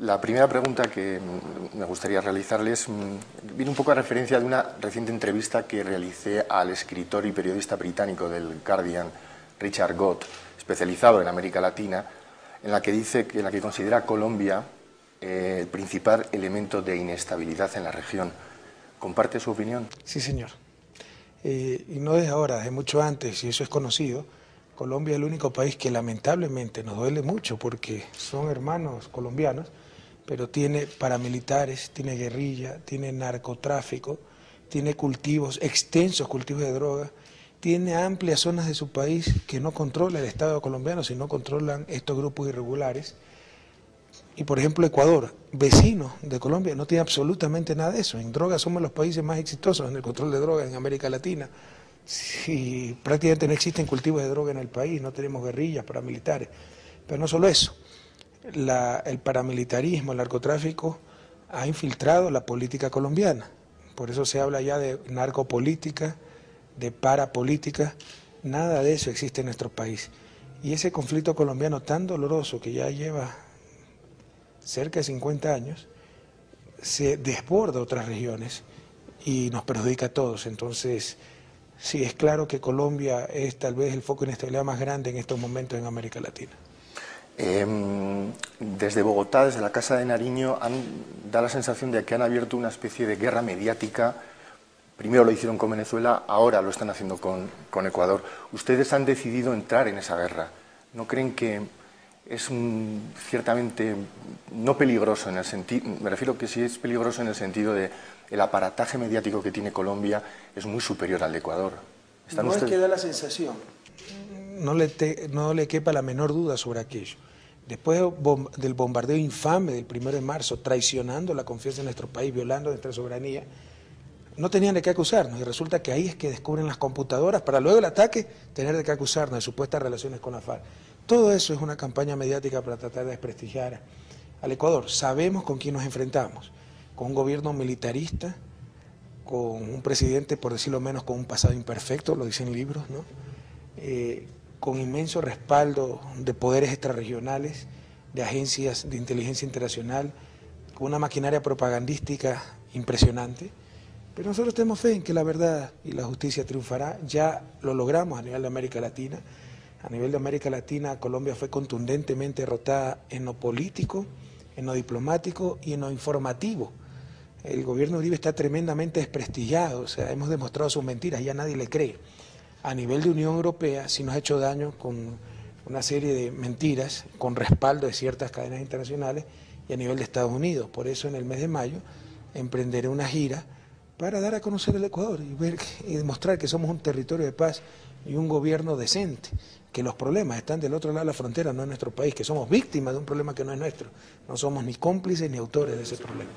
La primera pregunta que me gustaría realizarles viene un poco a referencia de una reciente entrevista que realicé al escritor y periodista británico del Guardian, Richard Gott, especializado en América Latina, en la que considera a Colombia el principal elemento de inestabilidad en la región. ¿Comparte su opinión? Sí, señor. Y no desde ahora, desde mucho antes, y eso es conocido. Colombia es el único país que lamentablemente nos duele mucho porque son hermanos colombianos, pero tiene paramilitares, tiene guerrilla, tiene narcotráfico, tiene cultivos, extensos cultivos de droga, tiene amplias zonas de su país que no controla el Estado colombiano, sino controlan estos grupos irregulares. Y por ejemplo Ecuador, vecino de Colombia, no tiene absolutamente nada de eso. En drogas somos los países más exitosos en el control de drogas en América Latina. Sí, prácticamente no existen cultivos de droga en el país, no tenemos guerrillas, paramilitares. Pero no solo eso, el paramilitarismo, el narcotráfico ha infiltrado la política colombiana. Por eso se habla ya de narcopolítica, de parapolítica. Nada de eso existe en nuestro país. Y ese conflicto colombiano tan doloroso que ya lleva cerca de 50 años, se desborda otras regiones y nos perjudica a todos. Entonces, sí, es claro que Colombia es tal vez el foco de inestabilidad más grande en estos momentos en América Latina. Desde Bogotá, desde la Casa de Nariño, da la sensación de que han abierto una especie de guerra mediática. Primero lo hicieron con Venezuela, ahora lo están haciendo con Ecuador. Ustedes han decidido entrar en esa guerra. ¿No creen que es ciertamente no peligroso en el sentido, me refiero que sí es peligroso en el sentido de el aparataje mediático que tiene Colombia es muy superior al de Ecuador? No es que da la sensación, no le quepa la menor duda sobre aquello. Después del bombardeo infame del 1 de marzo, traicionando la confianza en nuestro país, violando nuestra soberanía, no tenían de qué acusarnos, y resulta que ahí es que descubren las computadoras para luego el ataque tener de qué acusarnos de supuestas relaciones con la FARC. Todo eso es una campaña mediática para tratar de desprestigiar al Ecuador. Sabemos con quién nos enfrentamos, con un gobierno militarista, con un presidente, por decirlo menos, con un pasado imperfecto, lo dicen libros, ¿no? Con inmenso respaldo de poderes extrarregionales, de agencias de inteligencia internacional, con una maquinaria propagandística impresionante. Pero nosotros tenemos fe en que la verdad y la justicia triunfará. Ya lo logramos a nivel de América Latina. A nivel de América Latina, Colombia fue contundentemente derrotada en lo político, en lo diplomático y en lo informativo. El gobierno de Uribe está tremendamente desprestigiado, o sea, hemos demostrado sus mentiras, ya nadie le cree. A nivel de Unión Europea sí nos ha hecho daño con una serie de mentiras, con respaldo de ciertas cadenas internacionales, y a nivel de Estados Unidos. Por eso en el mes de mayo emprenderé una gira para dar a conocer el Ecuador y demostrar que somos un territorio de paz y un gobierno decente, que los problemas están del otro lado de la frontera, no en nuestro país, que somos víctimas de un problema que no es nuestro, no somos ni cómplices ni autores de ese problema.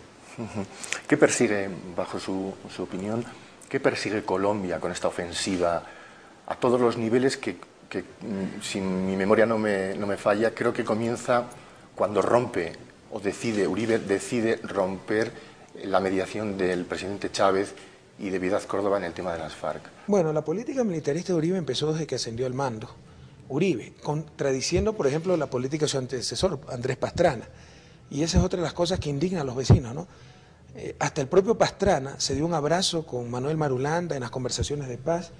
¿Qué persigue, bajo su opinión, qué persigue Colombia con esta ofensiva a todos los niveles que si mi memoria no me falla, creo que comienza cuando Uribe decide romper la mediación del presidente Chávez y de Vidal Córdoba en el tema de las FARC? Bueno, la política militarista de Uribe empezó desde que ascendió al mando. Uribe, contradiciendo, por ejemplo, la política de su antecesor, Andrés Pastrana. Y esa es otra de las cosas que indignan a los vecinos, ¿no? Hasta el propio Pastrana se dio un abrazo con Manuel Marulanda en las conversaciones de paz.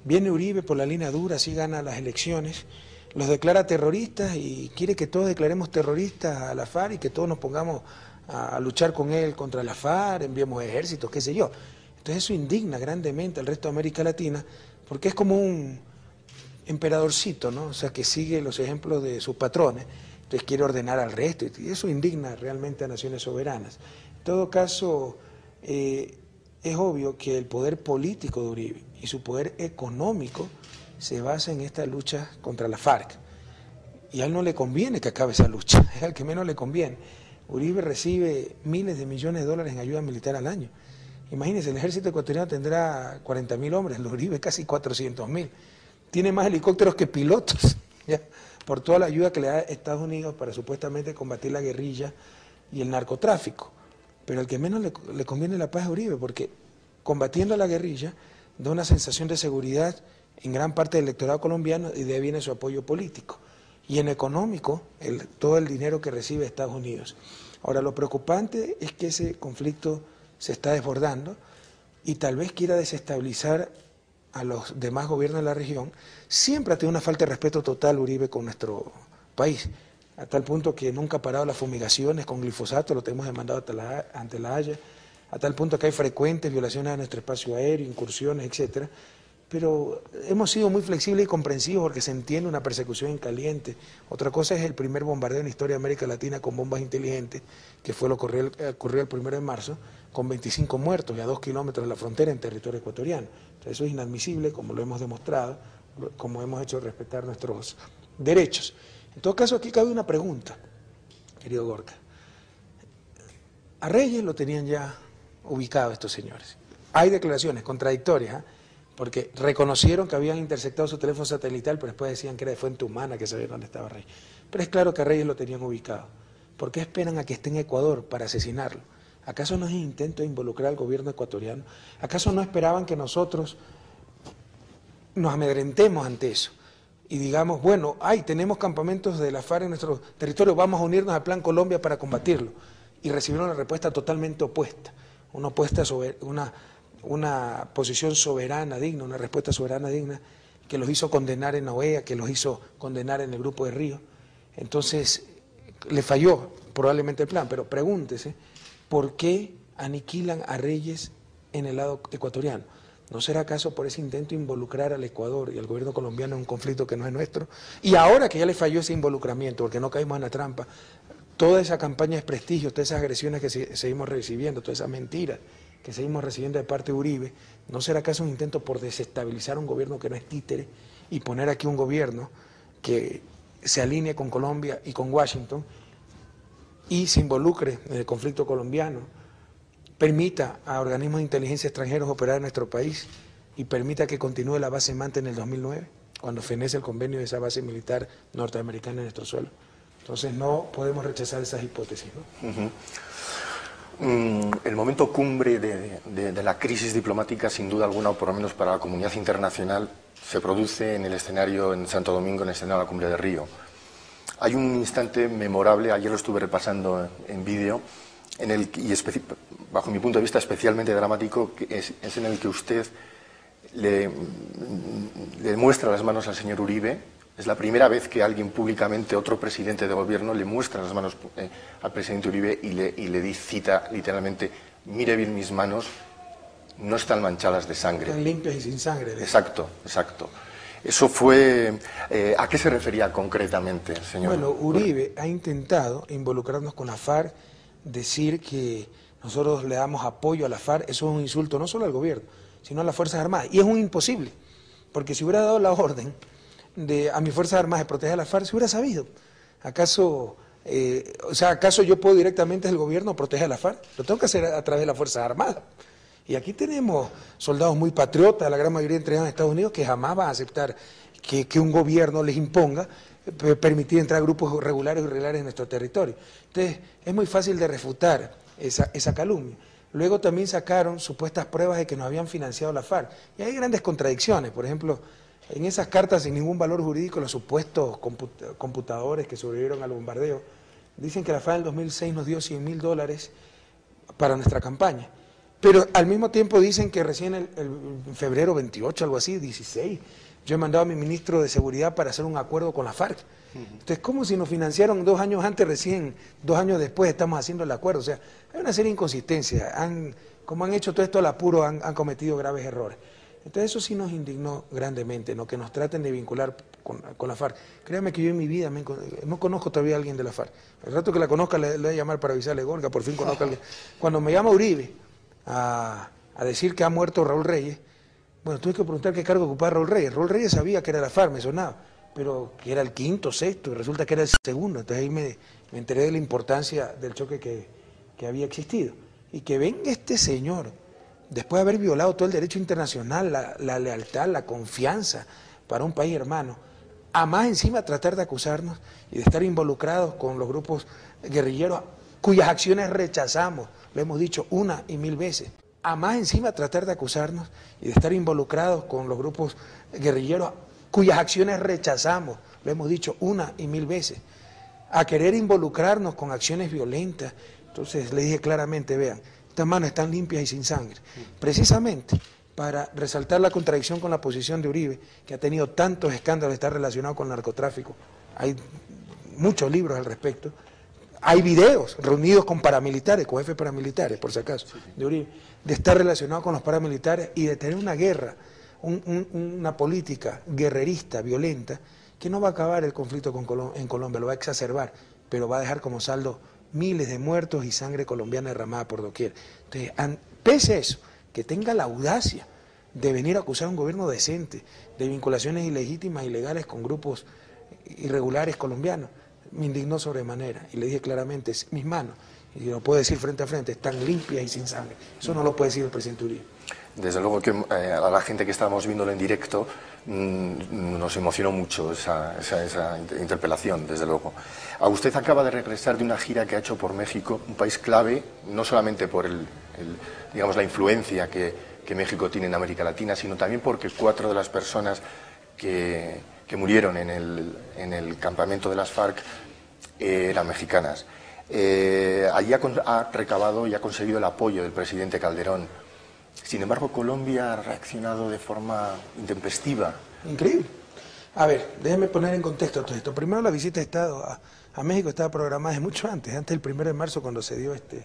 Viene Uribe por la línea dura, así gana las elecciones, los declara terroristas y quiere que todos declaremos terroristas a la FARC y que todos nos pongamos a luchar con él contra la FARC, enviemos ejércitos, qué sé yo. Entonces eso indigna grandemente al resto de América Latina, porque es como un emperadorcito, ¿no? O sea, que sigue los ejemplos de sus patrones, entonces quiere ordenar al resto, y eso indigna realmente a naciones soberanas. En todo caso, es obvio que el poder político de Uribe y su poder económico se basa en esta lucha contra la FARC, y a él no le conviene que acabe esa lucha, es al que menos le conviene. Uribe recibe miles de millones de dólares en ayuda militar al año. Imagínense, el ejército ecuatoriano tendrá 40.000 hombres, el Uribe casi 400.000. Tiene más helicópteros que pilotos, ¿ya? Por toda la ayuda que le da Estados Unidos para supuestamente combatir la guerrilla y el narcotráfico. Pero el que menos le conviene la paz es Uribe, porque combatiendo a la guerrilla da una sensación de seguridad en gran parte del electorado colombiano y de ahí viene su apoyo político. y en económico todo el dinero que recibe Estados Unidos. Ahora, lo preocupante es que ese conflicto se está desbordando y tal vez quiera desestabilizar a los demás gobiernos de la región. Siempre ha tenido una falta de respeto total Uribe con nuestro país, a tal punto que nunca ha parado las fumigaciones con glifosato, lo tenemos demandado ante la Haya, a tal punto que hay frecuentes violaciones a nuestro espacio aéreo, incursiones, etcétera. Pero hemos sido muy flexibles y comprensivos porque se entiende una persecución en caliente. Otra cosa es el primer bombardeo en la historia de América Latina con bombas inteligentes, que fue lo que ocurrió el 1 de marzo, con 25 muertos y a 2 kilómetros de la frontera en territorio ecuatoriano. Entonces, eso es inadmisible, como lo hemos demostrado, como hemos hecho respetar nuestros derechos. En todo caso, aquí cabe una pregunta, querido Gorka. A Reyes lo tenían ya ubicado estos señores. Hay declaraciones contradictorias, porque reconocieron que habían interceptado su teléfono satelital, pero después decían que era de fuente humana, que sabían dónde estaba Reyes. Pero es claro que a Reyes lo tenían ubicado. ¿Por qué esperan a que esté en Ecuador para asesinarlo? ¿Acaso no es intento de involucrar al gobierno ecuatoriano? ¿Acaso no esperaban que nosotros nos amedrentemos ante eso? Y digamos, bueno, tenemos campamentos de la FARC en nuestro territorio, vamos a unirnos al Plan Colombia para combatirlo. Y recibieron una respuesta totalmente opuesta, una posición soberana digna, una respuesta soberana digna, que los hizo condenar en la OEA, que los hizo condenar en el Grupo de Río. Entonces, le falló probablemente el plan, pero pregúntese, ¿por qué aniquilan a Reyes en el lado ecuatoriano? ¿No será acaso por ese intento de involucrar al Ecuador y al gobierno colombiano en un conflicto que no es nuestro? Y ahora que ya le falló ese involucramiento, porque no caímos en la trampa, toda esa campaña de desprestigio, todas esas agresiones que seguimos recibiendo, todas esas mentiras que seguimos recibiendo de parte de Uribe, ¿no será acaso un intento por desestabilizar un gobierno que no es títere y poner aquí un gobierno que se alinee con Colombia y con Washington y se involucre en el conflicto colombiano, permita a organismos de inteligencia extranjeros operar en nuestro país y permita que continúe la base Manta en el 2009, cuando fenece el convenio de esa base militar norteamericana en nuestro suelo? Entonces no podemos rechazar esas hipótesis, ¿no? El momento cumbre de la crisis diplomática, sin duda alguna, o por lo menos para la comunidad internacional, se produce en el escenario, en Santo Domingo, en el escenario de la Cumbre de Río. Hay un instante memorable, ayer lo estuve repasando en vídeo, bajo mi punto de vista especialmente dramático, que es en el que usted le muestra las manos al señor Uribe. Es la primera vez que alguien públicamente, otro presidente de gobierno, le muestra las manos al presidente Uribe y le cita literalmente: mire bien mis manos, no están manchadas de sangre. Están limpias y sin sangre. Exacto, exacto. Eso fue... ¿a qué se refería concretamente, señor? Bueno, Uribe ha intentado involucrarnos con la FARC, decir que nosotros le damos apoyo a la FARC. Eso es un insulto no solo al gobierno, sino a las Fuerzas Armadas. Y es un imposible, porque si hubiera dado la orden a mis Fuerzas Armadas de proteger a la FARC, se hubiera sabido. ¿Acaso yo puedo directamente del gobierno proteger a la FARC? Lo tengo que hacer a través de las Fuerzas Armadas. Y aquí tenemos soldados muy patriotas, la gran mayoría entrenados en Estados Unidos, que jamás van a aceptar que un gobierno les imponga permitir entrar grupos regulares o irregulares en nuestro territorio. Entonces, es muy fácil de refutar esa calumnia. Luego también sacaron supuestas pruebas de que nos habían financiado la FARC. Y hay grandes contradicciones. Por ejemplo, en esas cartas sin ningún valor jurídico, los supuestos computadores que sobrevivieron al bombardeo, dicen que la FARC en el 2006 nos dio $100.000 para nuestra campaña. Pero al mismo tiempo dicen que recién en febrero 28, algo así, 16, yo he mandado a mi ministro de Seguridad para hacer un acuerdo con la FARC. Entonces, ¿cómo si nos financiaron 2 años antes, recién 2 años después estamos haciendo el acuerdo? O sea, hay una serie de inconsistencias. Como han hecho todo esto al apuro, han cometido graves errores. Entonces, eso sí nos indignó grandemente, ¿no? Que nos traten de vincular con la FARC. Créame que yo en mi vida no conozco todavía a alguien de la FARC. El rato que la conozca le voy a llamar para avisarle: Gorka, por fin conozco a alguien. Cuando me llama Uribe a decir que ha muerto Raúl Reyes, bueno, tuve que preguntar qué cargo ocupaba Raúl Reyes. Raúl Reyes sabía que era la FARC, me sonaba, pero que era el 5º, 6º, y resulta que era el 2º. Entonces ahí me enteré de la importancia del choque que había existido. Y que venga este señor, después de haber violado todo el derecho internacional, la lealtad, la confianza para un país hermano, a más encima tratar de acusarnos y de estar involucrados con los grupos guerrilleros cuyas acciones rechazamos, lo hemos dicho 1 y 1000 veces. A más encima tratar de acusarnos y de estar involucrados con los grupos guerrilleros cuyas acciones rechazamos, lo hemos dicho una y mil veces, a querer involucrarnos con acciones violentas. Entonces le dije claramente, vean, estas manos están limpias y sin sangre, precisamente para resaltar la contradicción con la posición de Uribe, que ha tenido tantos escándalos, está relacionado con el narcotráfico. Hay muchos libros al respecto. Hay videos reunidos con paramilitares, con jefes paramilitares, por si acaso, de Uribe, de estar relacionado con los paramilitares y de tener una guerra, una política guerrerista, violenta, que no va a acabar el conflicto en Colombia, lo va a exacerbar, pero va a dejar como saldo miles de muertos y sangre colombiana derramada por doquier. Entonces, pese a eso, que tenga la audacia de venir a acusar a un gobierno decente, de vinculaciones ilegítimas, ilegales con grupos irregulares colombianos, me indignó sobremanera. Y le dije claramente, mis manos, y lo puedo decir frente a frente, están limpias y sin sangre. Eso no lo puede decir el presidente Uribe. Desde luego que a la gente que estábamos viéndolo en directo nos emocionó mucho esa interpelación, desde luego. Usted acaba de regresar de una gira que ha hecho por México, un país clave, no solamente por digamos, la influencia que México tiene en América Latina, sino también porque 4 de las personas que murieron en el campamento de las FARC eran mexicanas. Allí ha recabado y ha conseguido el apoyo del presidente Calderón. Sin embargo, Colombia ha reaccionado de forma intempestiva. Increíble. A ver, déjeme poner en contexto todo esto. Primero, la visita de Estado a México estaba programada desde mucho antes del 1 de marzo, cuando se dio este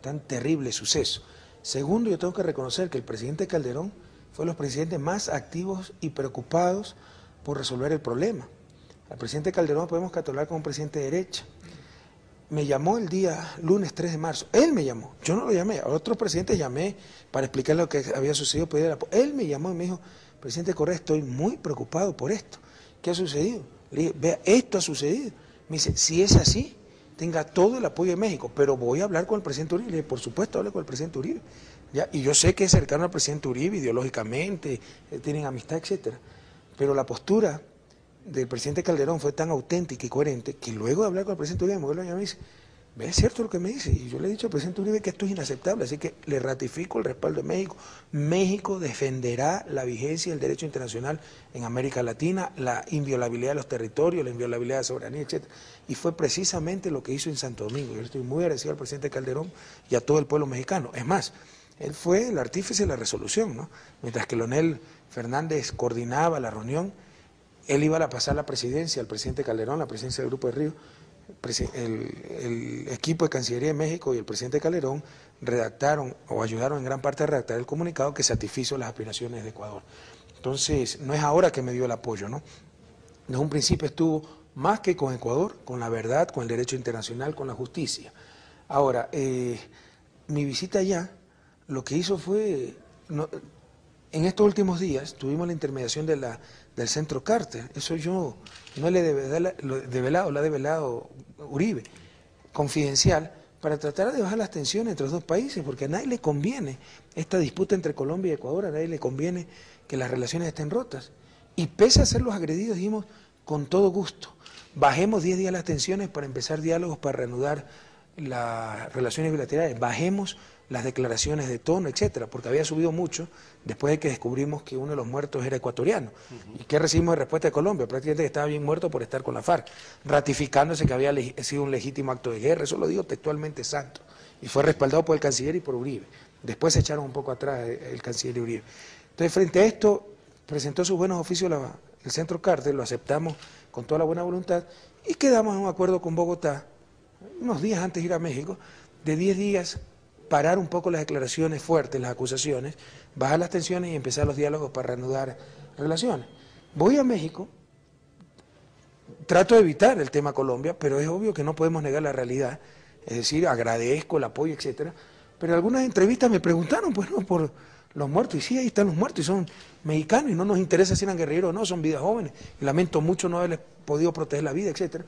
tan terrible suceso. Segundo, yo tengo que reconocer que el presidente Calderón fue de los presidentes más activos y preocupados por resolver el problema. Al presidente Calderón podemos catalogar como un presidente de derecha. Me llamó el día lunes 3 de marzo, él me llamó, yo no lo llamé, a otros presidentes llamé para explicar lo que había sucedido, él me llamó y me dijo, presidente Correa, estoy muy preocupado por esto, ¿qué ha sucedido? Le dije, vea, esto ha sucedido. Me dice, si es así, tenga todo el apoyo de México, pero voy a hablar con el presidente Uribe. Le dije, por supuesto, hable con el presidente Uribe. ¿Ya? Y yo sé que es cercano al presidente Uribe ideológicamente, tienen amistad, etcétera, pero la postura del presidente Calderón fue tan auténtica y coherente que luego de hablar con el presidente Uribe, me vuelve a llamar y me dice, ¿ve, es cierto lo que me dice? Y yo le he dicho al presidente Uribe que esto es inaceptable, así que le ratifico el respaldo de México. México defenderá la vigencia del derecho internacional en América Latina, la inviolabilidad de los territorios, la inviolabilidad de la soberanía, etcétera. Y fue precisamente lo que hizo en Santo Domingo. Yo estoy muy agradecido al presidente Calderón y a todo el pueblo mexicano. Es más, él fue el artífice de la resolución, ¿no? Mientras que Leonel Fernández coordinaba la reunión, él iba a pasar la presidencia al presidente Calderón, la presidencia del Grupo de Río. El equipo de Cancillería de México y el presidente Calderón redactaron o ayudaron en gran parte a redactar el comunicado que satisfizo las aspiraciones de Ecuador. Entonces, no es ahora que me dio el apoyo, ¿no? Desde un principio estuvo más que con Ecuador, con la verdad, con el derecho internacional, con la justicia. Ahora, mi visita allá, lo que hizo fue, en estos últimos días tuvimos la intermediación del Centro Carter, eso yo no le he develado, lo ha develado Uribe, confidencial, para tratar de bajar las tensiones entre los dos países, porque a nadie le conviene esta disputa entre Colombia y Ecuador, a nadie le conviene que las relaciones estén rotas. Y pese a ser los agredidos, dijimos, con todo gusto, bajemos 10 días las tensiones para empezar diálogos, para reanudar las relaciones bilaterales, bajemos las declaraciones de tono, etcétera, porque había subido mucho después de que descubrimos que uno de los muertos era ecuatoriano. ¿Y qué recibimos de respuesta de Colombia? Prácticamente que estaba bien muerto por estar con la FARC, ratificándose que había sido un legítimo acto de guerra, eso lo digo textualmente santo, y fue respaldado por el canciller y por Uribe. Después se echaron un poco atrás el canciller y Uribe. Entonces, frente a esto, presentó sus buenos oficios el Centro Carter, lo aceptamos con toda la buena voluntad, y quedamos en un acuerdo con Bogotá, unos días antes de ir a México, de 10 días, parar un poco las declaraciones fuertes, las acusaciones, bajar las tensiones y empezar los diálogos para reanudar relaciones. Voy a México, trato de evitar el tema Colombia, pero es obvio que no podemos negar la realidad, es decir, agradezco el apoyo, etcétera, pero en algunas entrevistas me preguntaron, pues no, por los muertos, y sí, ahí están los muertos, y son mexicanos, y no nos interesa si eran guerrilleros o no, son vidas jóvenes, y lamento mucho no haberles podido proteger la vida, etcétera.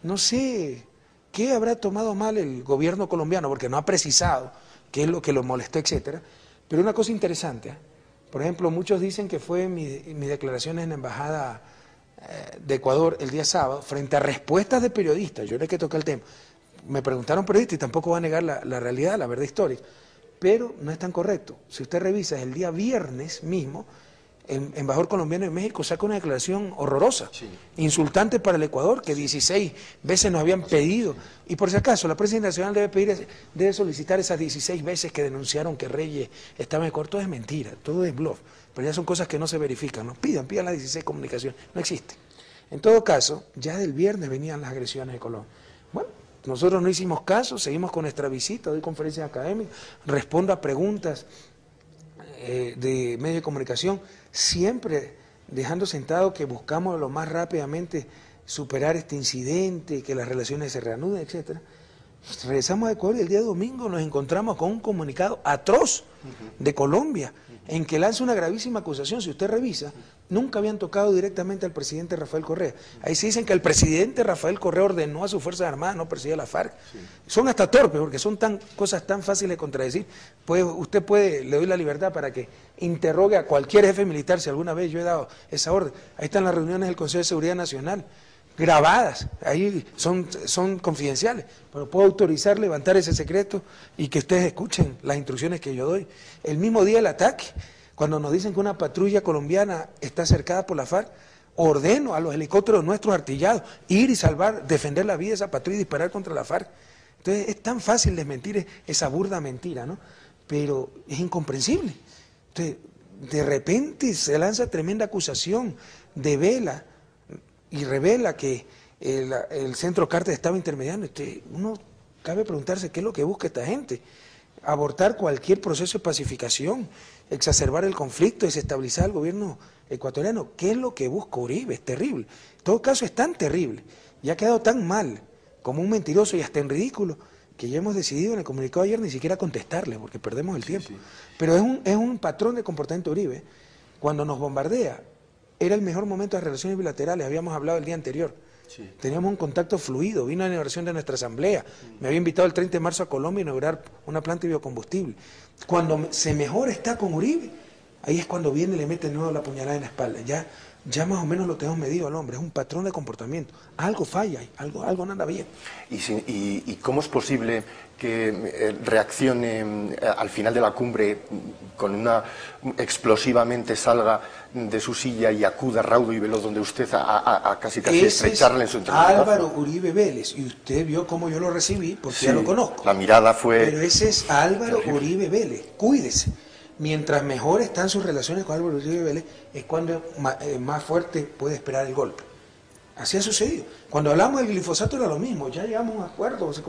No sé qué habrá tomado mal el gobierno colombiano, porque no ha precisado qué es lo que lo molestó, etcétera. Pero una cosa interesante, por ejemplo, muchos dicen que fue mis declaraciones en la Embajada de Ecuador el día sábado, frente a respuestas de periodistas, yo no es que toqué el tema, me preguntaron periodistas y tampoco va a negar la realidad, la verdad histórica, pero no es tan correcto. Si usted revisa, el día viernes mismo, el embajador colombiano en México saca una declaración horrorosa, Sí. insultante para el Ecuador, que 16 veces nos habían pedido. Y por si acaso, la prensa internacional debe solicitar esas 16 veces que denunciaron que Reyes estaba en Ecuador. Todo es mentira, todo es bluff. Pero ya son cosas que no se verifican, ¿no? Pidan las 16 comunicaciones. No existe. En todo caso, ya del viernes venían las agresiones de Colombia. Bueno, nosotros no hicimos caso, seguimos con nuestra visita, doy conferencias académicas, respondo a preguntas de medios de comunicación, siempre dejando sentado que buscamos lo más rápidamente superar este incidente, que las relaciones se reanuden, etcétera. Regresamos a Ecuador y el día domingo nos encontramos con un comunicado atroz de Colombia, en que lanza una gravísima acusación. Si usted revisa, nunca habían tocado directamente al presidente Rafael Correa. Ahí se dicen que el presidente Rafael Correa ordenó a sus Fuerzas Armadas no perseguir a la FARC. Sí. Son hasta torpes, porque son cosas tan fáciles de contradecir. Usted puede, le doy la libertad para que interrogue a cualquier jefe militar si alguna vez yo he dado esa orden. Ahí están las reuniones del Consejo de Seguridad Nacional, grabadas, ahí son confidenciales, pero puedo autorizar levantar ese secreto y que ustedes escuchen las instrucciones que yo doy. El mismo día del ataque, cuando nos dicen que una patrulla colombiana está cercada por la FARC, ordeno a los helicópteros nuestros artillados ir y salvar, defender la vida de esa patrulla y disparar contra la FARC. Entonces es tan fácil desmentir esa burda mentira, ¿no? Pero es incomprensible. Entonces, de repente se lanza tremenda acusación de vela y revela que el centro Carter estaba intermediando. Uno cabe preguntarse qué es lo que busca esta gente. Abortar cualquier proceso de pacificación, exacerbar el conflicto, desestabilizar el gobierno ecuatoriano. ¿Qué es lo que busca Uribe? Es terrible. En todo caso es tan terrible y ha quedado tan mal como un mentiroso y hasta en ridículo que ya hemos decidido en el comunicado de ayer ni siquiera contestarle porque perdemos el tiempo. Sí. Pero es un patrón de comportamiento de Uribe. Cuando nos bombardea, era el mejor momento de relaciones bilaterales, habíamos hablado el día anterior. Sí. Teníamos un contacto fluido, vino a la inauguración de nuestra asamblea, me había invitado el 30 de marzo a Colombia a inaugurar una planta de biocombustible. Cuando se mejor está con Uribe, ahí es cuando viene y le mete de nuevo la puñalada en la espalda. Ya más o menos lo tenemos medido al hombre, es un patrón de comportamiento. Algo falla, algo no anda bien. ¿Y cómo es posible que reaccione al final de la cumbre explosivamente salga de su silla y acuda raudo y veloz donde usted a casi estrecharle en su intervención? Álvaro Uribe Vélez, y usted vio cómo yo lo recibí, porque sí, ya lo conozco. La mirada fue... Pero ese es Álvaro Uribe Vélez, cuídese. Mientras mejor están sus relaciones con Álvaro Uribe Vélez, es cuando más fuerte puede esperar el golpe. Así ha sucedido. Cuando hablamos del glifosato era lo mismo, ya llegamos a un acuerdo, o sea,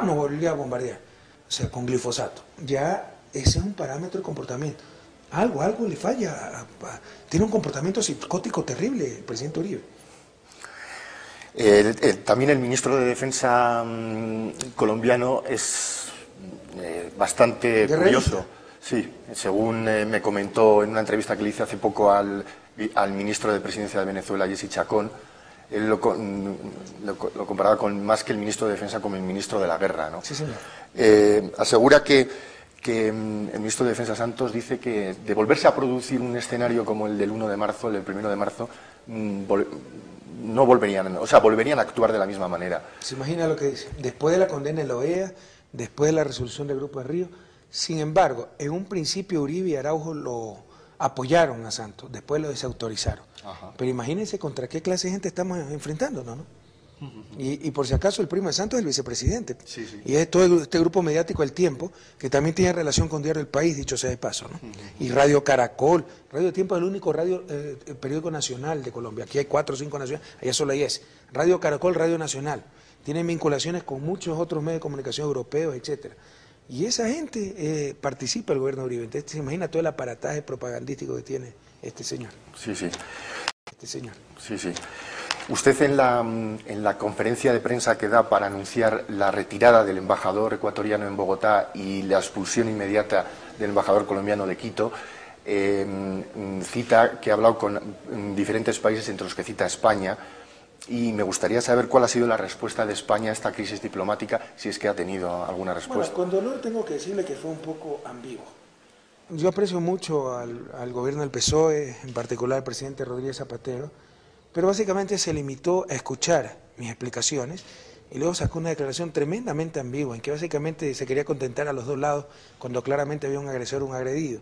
nos volvía a bombardear, o sea, con glifosato. Ya ese es un parámetro de comportamiento. Algo le falla, tiene un comportamiento psicótico terrible el presidente Uribe. También el ministro de Defensa colombiano es bastante curioso. Sí, según me comentó en una entrevista que le hice hace poco al ministro de Presidencia de Venezuela, Jesse Chacón, él lo comparaba más que el ministro de Defensa como el ministro de la guerra, ¿no? Sí, señor. Asegura que el ministro de Defensa Santos dice que de volverse a producir un escenario como el del 1 de marzo, el del 1 de marzo, no volverían, o sea, volverían a actuar de la misma manera. Se imagina lo que dice, después de la condena en la OEA, después de la resolución del Grupo de Río. Sin embargo, en un principio Uribe y Araujo lo apoyaron a Santos, después lo desautorizaron. Ajá. Pero imagínense contra qué clase de gente estamos enfrentándonos, ¿no? Y por si acaso el primo de Santos es el vicepresidente. Sí, sí. Y es todo este grupo mediático El Tiempo, que también tiene relación con Diario El País, dicho sea de paso, ¿no? Y Radio Caracol. Radio El Tiempo es el único periódico nacional de Colombia. Aquí hay 4 o 5 nacionales, allá solo hay ese. Radio Caracol, Radio Nacional. Tienen vinculaciones con muchos otros medios de comunicación europeos, etcétera. Y esa gente participa del gobierno de Uribe. Entonces se imagina todo el aparataje propagandístico que tiene este señor. Sí, sí. Este señor. Sí, sí. Usted en la conferencia de prensa que da para anunciar la retirada del embajador ecuatoriano en Bogotá y la expulsión inmediata del embajador colombiano de Quito, cita que ha hablado con diferentes países, entre los que cita España, y me gustaría saber cuál ha sido la respuesta de España a esta crisis diplomática, si es que ha tenido alguna respuesta. Bueno, con dolor tengo que decirle que fue un poco ambiguo. Yo aprecio mucho al gobierno del PSOE, en particular al presidente Rodríguez Zapatero, pero básicamente se limitó a escuchar mis explicaciones y luego sacó una declaración tremendamente ambigua, en que básicamente se quería contentar a los dos lados cuando claramente había un agresor o un agredido.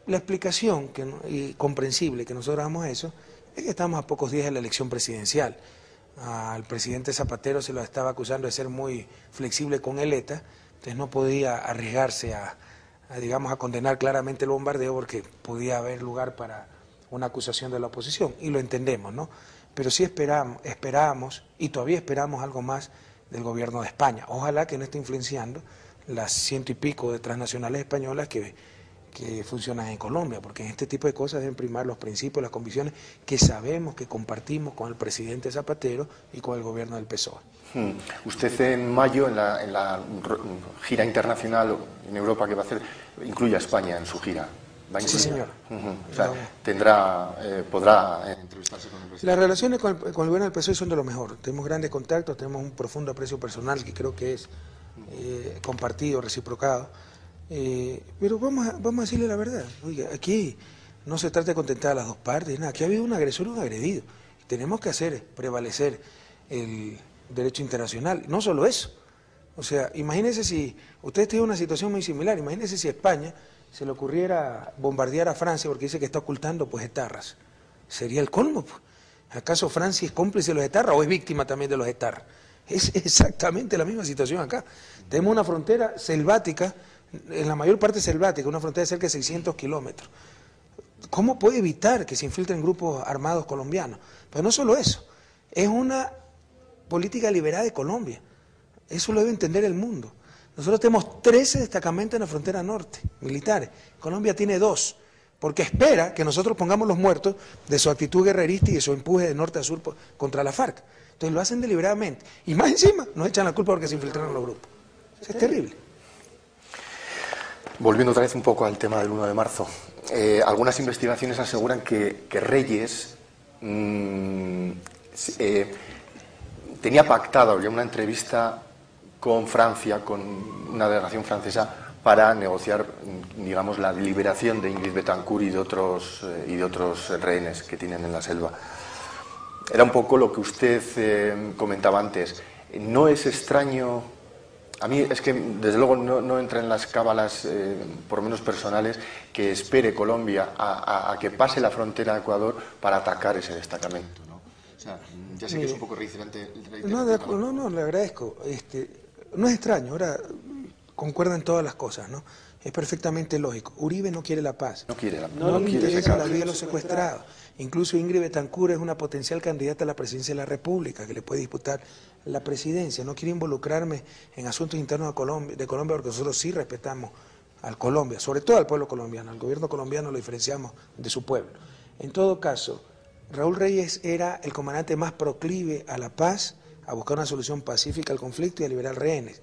La explicación y comprensible que nosotros damos a eso es que estamos a pocos días de la elección presidencial. Al presidente Zapatero se lo estaba acusando de ser muy flexible con el ETA, entonces no podía arriesgarse digamos, a condenar claramente el bombardeo porque podía haber lugar para una acusación de la oposición, y lo entendemos, ¿no? Pero sí esperábamos, y todavía esperamos algo más del gobierno de España. Ojalá que no esté influenciando las 100 y pico de transnacionales españolas que funcionan en Colombia, porque en este tipo de cosas deben primar los principios, las convicciones que sabemos que compartimos con el presidente Zapatero y con el gobierno del PSOE. Usted en mayo, en la gira internacional en Europa que va a hacer, incluye a España en su gira. Sí, señor. O sea, podrá entrevistarse con el presidente. Las relaciones con el gobierno del PSOE son de lo mejor. Tenemos grandes contactos, tenemos un profundo aprecio personal que creo que es compartido, reciprocado. Pero vamos a decirle la verdad. Oiga, aquí no se trata de contentar a las dos partes, nada. Aquí ha habido un agresor y un agredido. Tenemos que hacer prevalecer el derecho internacional. No solo eso. O sea, imagínense si ustedes tienen una situación muy similar. Imagínense si a España se le ocurriera bombardear a Francia porque dice que está ocultando pues etarras. Sería el colmo, pues. ¿Acaso Francia es cómplice de los etarras o es víctima también de los etarras? Es exactamente la misma situación acá. Tenemos una frontera selvática, en la mayor parte selvática, una frontera de cerca de 600 kilómetros. ¿Cómo puede evitar que se infiltren grupos armados colombianos? Pero no solo eso, es una política liberada de Colombia. Eso lo debe entender el mundo. Nosotros tenemos 13 destacamentos en la frontera norte, militares. Colombia tiene 2, porque espera que nosotros pongamos los muertos de su actitud guerrerista y de su empuje de norte a sur contra la FARC. Entonces lo hacen deliberadamente. Y más encima nos echan la culpa porque se infiltraron los grupos. Eso es terrible. Volviendo otra vez un poco al tema del 1 de marzo. Algunas investigaciones aseguran que Reyes tenía pactado ya una entrevista con Francia, con una delegación francesa, para negociar, digamos, la liberación de Ingrid Betancourt y de otros rehenes que tienen en la selva. Era un poco lo que usted comentaba antes. No es extraño, a mí es que desde luego no entra en las cábalas, por lo menos personales, que espere Colombia a que pase la frontera de Ecuador para atacar ese destacamento, ¿no? O sea, ya sé que es un poco reiterante. No, le agradezco. No es extraño, ahora concuerdan todas las cosas, ¿no? Es perfectamente lógico. Uribe no quiere la paz. No quiere la paz. No le interesa la vida de los secuestrados. Incluso Ingrid Betancourt es una potencial candidata a la presidencia de la República, que le puede disputar la presidencia. No quiere involucrarme en asuntos internos de Colombia, porque nosotros sí respetamos al Colombia, sobre todo al pueblo colombiano. Al gobierno colombiano lo diferenciamos de su pueblo. En todo caso, Raúl Reyes era el comandante más proclive a la paz, a buscar una solución pacífica al conflicto y a liberar rehenes.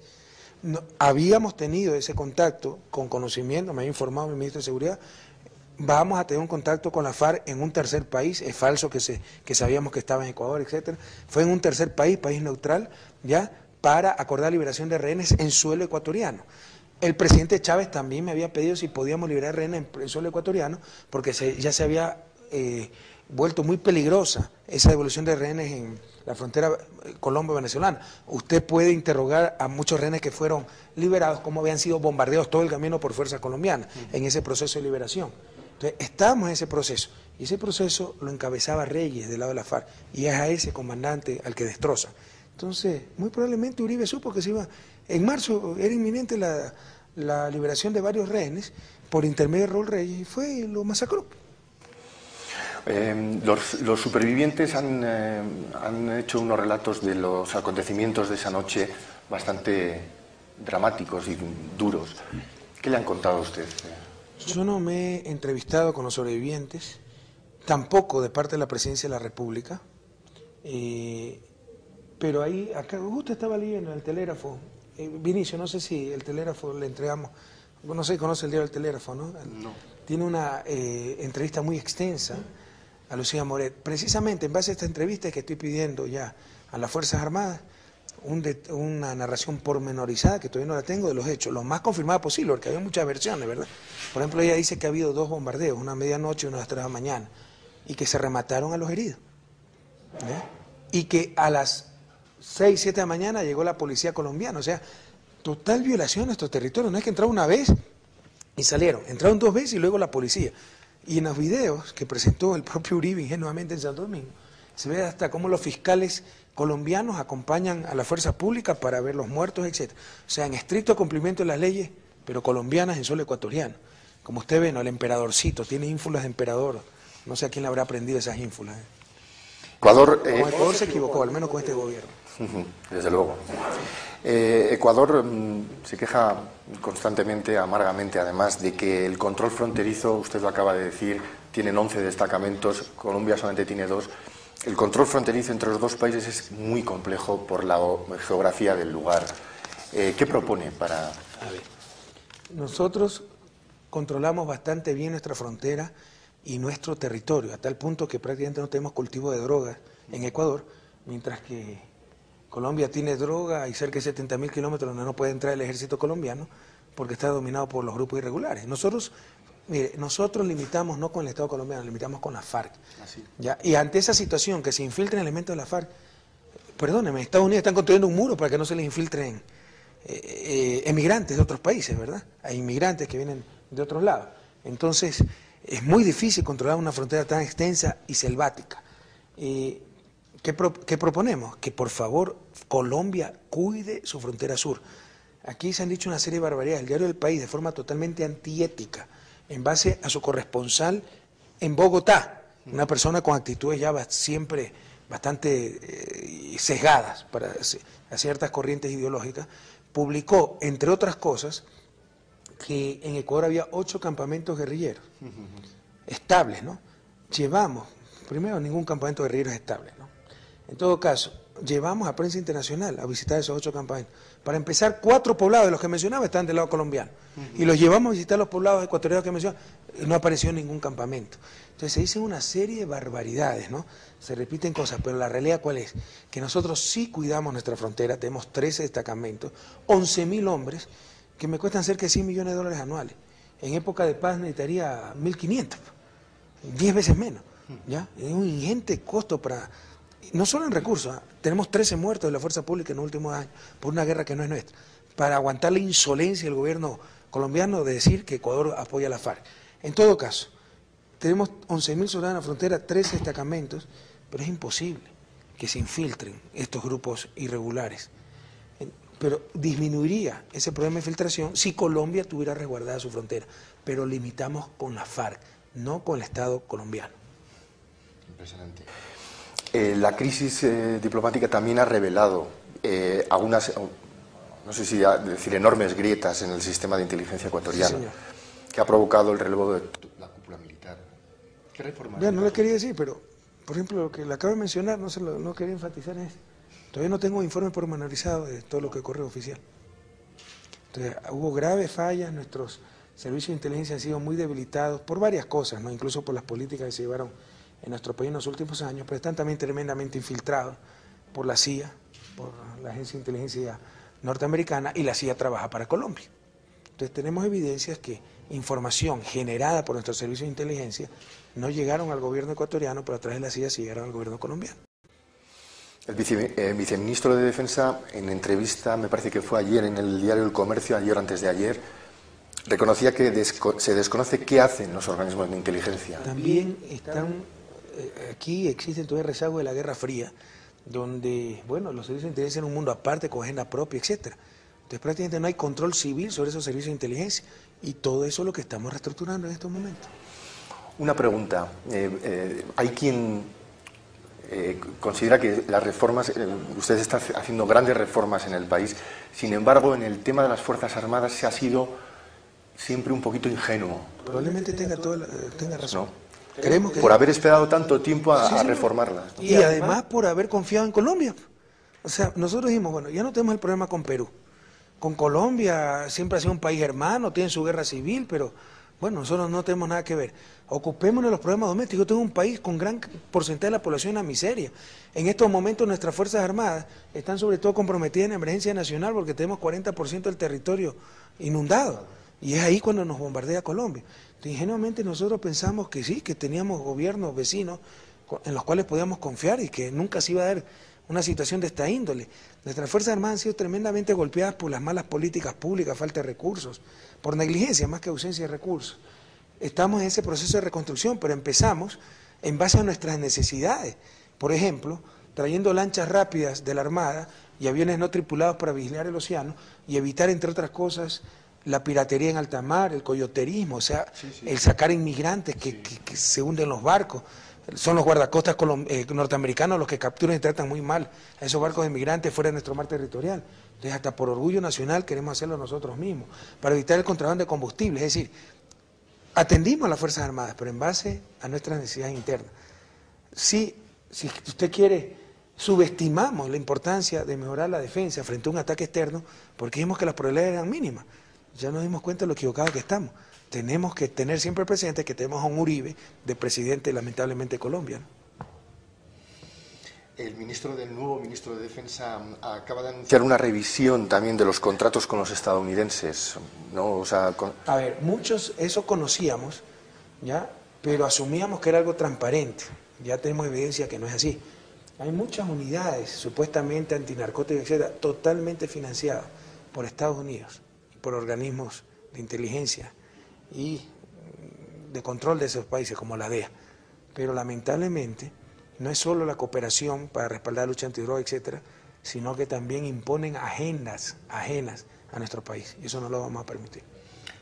No, habíamos tenido ese contacto con conocimiento, me ha informado el ministro de Seguridad. Vamos a tener un contacto con la FARC en un tercer país, es falso que sabíamos que estaba en Ecuador, etcétera. Fue en un tercer país neutral, ya, para acordar liberación de rehenes en suelo ecuatoriano. El presidente Chávez también me había pedido si podíamos liberar rehenes en suelo ecuatoriano, porque ya se había vuelto muy peligrosa esa devolución de rehenes en la frontera colombo-venezolana. Usted puede interrogar a muchos rehenes que fueron liberados, cómo habían sido bombardeados todo el camino por fuerzas colombianas en ese proceso de liberación. Entonces, estábamos en ese proceso, y ese proceso lo encabezaba Reyes del lado de la FARC, y es a ese comandante al que destroza. Entonces, muy probablemente Uribe supo que se iba, en marzo era inminente la liberación de varios rehenes por intermedio de Raúl Reyes, y fue y lo masacró. Los supervivientes han hecho unos relatos de los acontecimientos de esa noche bastante dramáticos y duros. ¿Qué le han contado a usted? Yo no me he entrevistado con los sobrevivientes, tampoco de parte de la Presidencia de la República, pero ahí, acá justo estaba leyendo en el telégrafo, Vinicio, no sé si el telégrafo le entregamos, no sé si conoce el diario del telégrafo, ¿no? No. Tiene una entrevista muy extensa a Lucía Moret. Precisamente en base a esta entrevista es que estoy pidiendo ya a las Fuerzas Armadas una narración pormenorizada, que todavía no la tengo, de los hechos, lo más confirmada posible, porque había muchas versiones, ¿verdad? Por ejemplo, ella dice que ha habido 2 bombardeos, una a medianoche y una a las 3 de la mañana, y que se remataron a los heridos, y que a las 6, 7 de la mañana llegó la policía colombiana. O sea, total violación a nuestro territorio. No es que entraba una vez Y salieron, entraron 2 veces y luego la policía. Y en los videos que presentó el propio Uribe ingenuamente en Santo Domingo, se ve hasta cómo los fiscales colombianos acompañan a la fuerza pública para ver los muertos, etc. O sea, en estricto cumplimiento de las leyes, pero colombianas en suelo ecuatoriano. Como usted ve, ¿no? El emperadorcito, tiene ínfulas de emperador. No sé a quién le habrá aprendido esas ínfulas. Ecuador se equivocó, al menos con este gobierno. Desde luego. Ecuador se queja constantemente, amargamente, además, de que el control fronterizo, usted lo acaba de decir, tienen 11 destacamentos, Colombia solamente tiene 2. El control fronterizo entre los dos países es muy complejo por la geografía del lugar. ¿Qué propone para...? A ver, nosotros controlamos bastante bien nuestra frontera y nuestro territorio, a tal punto que prácticamente no tenemos cultivo de drogas en Ecuador, mientras que Colombia tiene droga y cerca de 70.000 kilómetros donde no puede entrar el ejército colombiano porque está dominado por los grupos irregulares. Nosotros limitamos no con el Estado colombiano, limitamos con la FARC. ¿Ya? Y ante esa situación que se infiltren elementos de la FARC, perdónenme, Estados Unidos están construyendo un muro para que no se les infiltren emigrantes de otros países, ¿verdad? Hay inmigrantes que vienen de otros lados. Entonces, es muy difícil controlar una frontera tan extensa y selvática. ¿Qué proponemos? Que por favor Colombia cuide su frontera sur. Aquí se han dicho una serie de barbaridades. El diario del País, de forma totalmente antiética, en base a su corresponsal en Bogotá, una persona con actitudes ya siempre bastante sesgadas a ciertas corrientes ideológicas, publicó, entre otras cosas, que en Ecuador había 8 campamentos guerrilleros, estables, ¿no? Primero, ningún campamento guerrillero es estable, ¿no? En todo caso, llevamos a prensa internacional a visitar esos 8 campamentos. Para empezar, 4 poblados de los que mencionaba están del lado colombiano. Y los llevamos a visitar los poblados ecuatorianos que mencionaba, y no apareció ningún campamento. Entonces se dicen una serie de barbaridades, ¿no? Se repiten cosas, pero la realidad ¿cuál es? Que nosotros sí cuidamos nuestra frontera, tenemos 13 destacamentos, 11.000 hombres, que me cuestan cerca de $100 millones anuales. En época de paz necesitaría 1.500, 10 veces menos, ¿ya? Es un ingente costo para... No solo en recursos, tenemos 13 muertos de la fuerza pública en los últimos años por una guerra que no es nuestra, para aguantar la insolencia del gobierno colombiano de decir que Ecuador apoya a la FARC. En todo caso, tenemos 11.000 soldados en la frontera, 13 destacamentos, pero es imposible que se infiltren estos grupos irregulares. Pero disminuiría ese problema de infiltración si Colombia tuviera resguardada su frontera, pero limitamos con la FARC, no con el Estado colombiano. Impresionante. La crisis diplomática también ha revelado algunas, no sé si decir enormes grietas en el sistema de inteligencia ecuatoriano, sí, que ha provocado el relevo de la cúpula militar. ¿Qué reformas? Ya, no le quería decir, pero, por ejemplo, lo que le acabo de mencionar, no quería enfatizar es, todavía no tengo informe pormenorizado de todo lo que ocurre oficial. Entonces, hubo graves fallas, nuestros servicios de inteligencia han sido muy debilitados por varias cosas, ¿no? Incluso por las políticas que se llevaron en nuestro país en los últimos años, pero están también tremendamente infiltrados por la CIA, por la Agencia de Inteligencia Norteamericana, y la CIA trabaja para Colombia. Entonces tenemos evidencias que información generada por nuestros servicios de inteligencia no llegaron al gobierno ecuatoriano, pero a través de la CIA sí llegaron al gobierno colombiano. El viceministro de Defensa, en entrevista, me parece que fue ayer en el diario El Comercio, ayer o antes de ayer, reconocía que se desconoce qué hacen los organismos de inteligencia. También aquí existen todavía rezagos de la Guerra Fría, donde, bueno, los servicios de inteligencia en un mundo aparte, con agenda propia, etcétera. Entonces prácticamente no hay control civil sobre esos servicios de inteligencia, y todo eso es lo que estamos reestructurando en estos momentos. Una pregunta. Hay quien considera que las reformas, usted está haciendo grandes reformas en el país, sin embargo, en el tema de las Fuerzas Armadas se ha sido siempre un poquito ingenuo. Probablemente tenga razón. ¿No? Creemos que por haber esperado tanto tiempo a reformarlas, ¿no? Y además por haber confiado en Colombia. O sea, nosotros dijimos, bueno, ya no tenemos el problema con Perú. Con Colombia siempre ha sido un país hermano, tiene su guerra civil, pero bueno, nosotros no tenemos nada que ver. Ocupémonos de los problemas domésticos. Yo tengo un país con gran porcentaje de la población en la miseria. En estos momentos nuestras Fuerzas Armadas están sobre todo comprometidas en emergencia nacional porque tenemos 40% del territorio inundado. Y es ahí cuando nos bombardea Colombia. Entonces, ingenuamente nosotros pensamos que sí, que teníamos gobiernos vecinos en los cuales podíamos confiar y que nunca se iba a dar una situación de esta índole. Nuestras Fuerzas Armadas han sido tremendamente golpeadas por las malas políticas públicas, falta de recursos, por negligencia más que ausencia de recursos. Estamos en ese proceso de reconstrucción, pero empezamos en base a nuestras necesidades. Por ejemplo, trayendo lanchas rápidas de la Armada y aviones no tripulados para vigilar el océano y evitar, entre otras cosas, la piratería en alta mar, el coyoterismo, o sea, el sacar inmigrantes que se hunden los barcos. Son los guardacostas norteamericanos los que capturan y tratan muy mal a esos barcos de inmigrantes fuera de nuestro mar territorial. Entonces, hasta por orgullo nacional queremos hacerlo nosotros mismos, para evitar el contrabando de combustible. Es decir, atendimos a las Fuerzas Armadas, pero en base a nuestras necesidades internas. Si usted quiere, subestimamos la importancia de mejorar la defensa frente a un ataque externo, porque vimos que las probabilidades eran mínimas. Ya nos dimos cuenta de lo equivocados que estamos. Tenemos que tener siempre presente que tenemos a un Uribe de presidente, lamentablemente, de Colombia, ¿no? El nuevo ministro de Defensa acaba de anunciar una revisión también de los contratos con los estadounidenses, ¿no? O sea, A ver, muchos eso conocíamos, ¿ya? Pero asumíamos que era algo transparente. Ya tenemos evidencia que no es así. Hay muchas unidades, supuestamente antinarcóticas, etcétera, totalmente financiadas por Estados Unidos, por organismos de inteligencia y de control de esos países, como la DEA. Pero lamentablemente no es solo la cooperación para respaldar la lucha antidroga, etcétera, sino que también imponen agendas ajenas a nuestro país, y eso no lo vamos a permitir.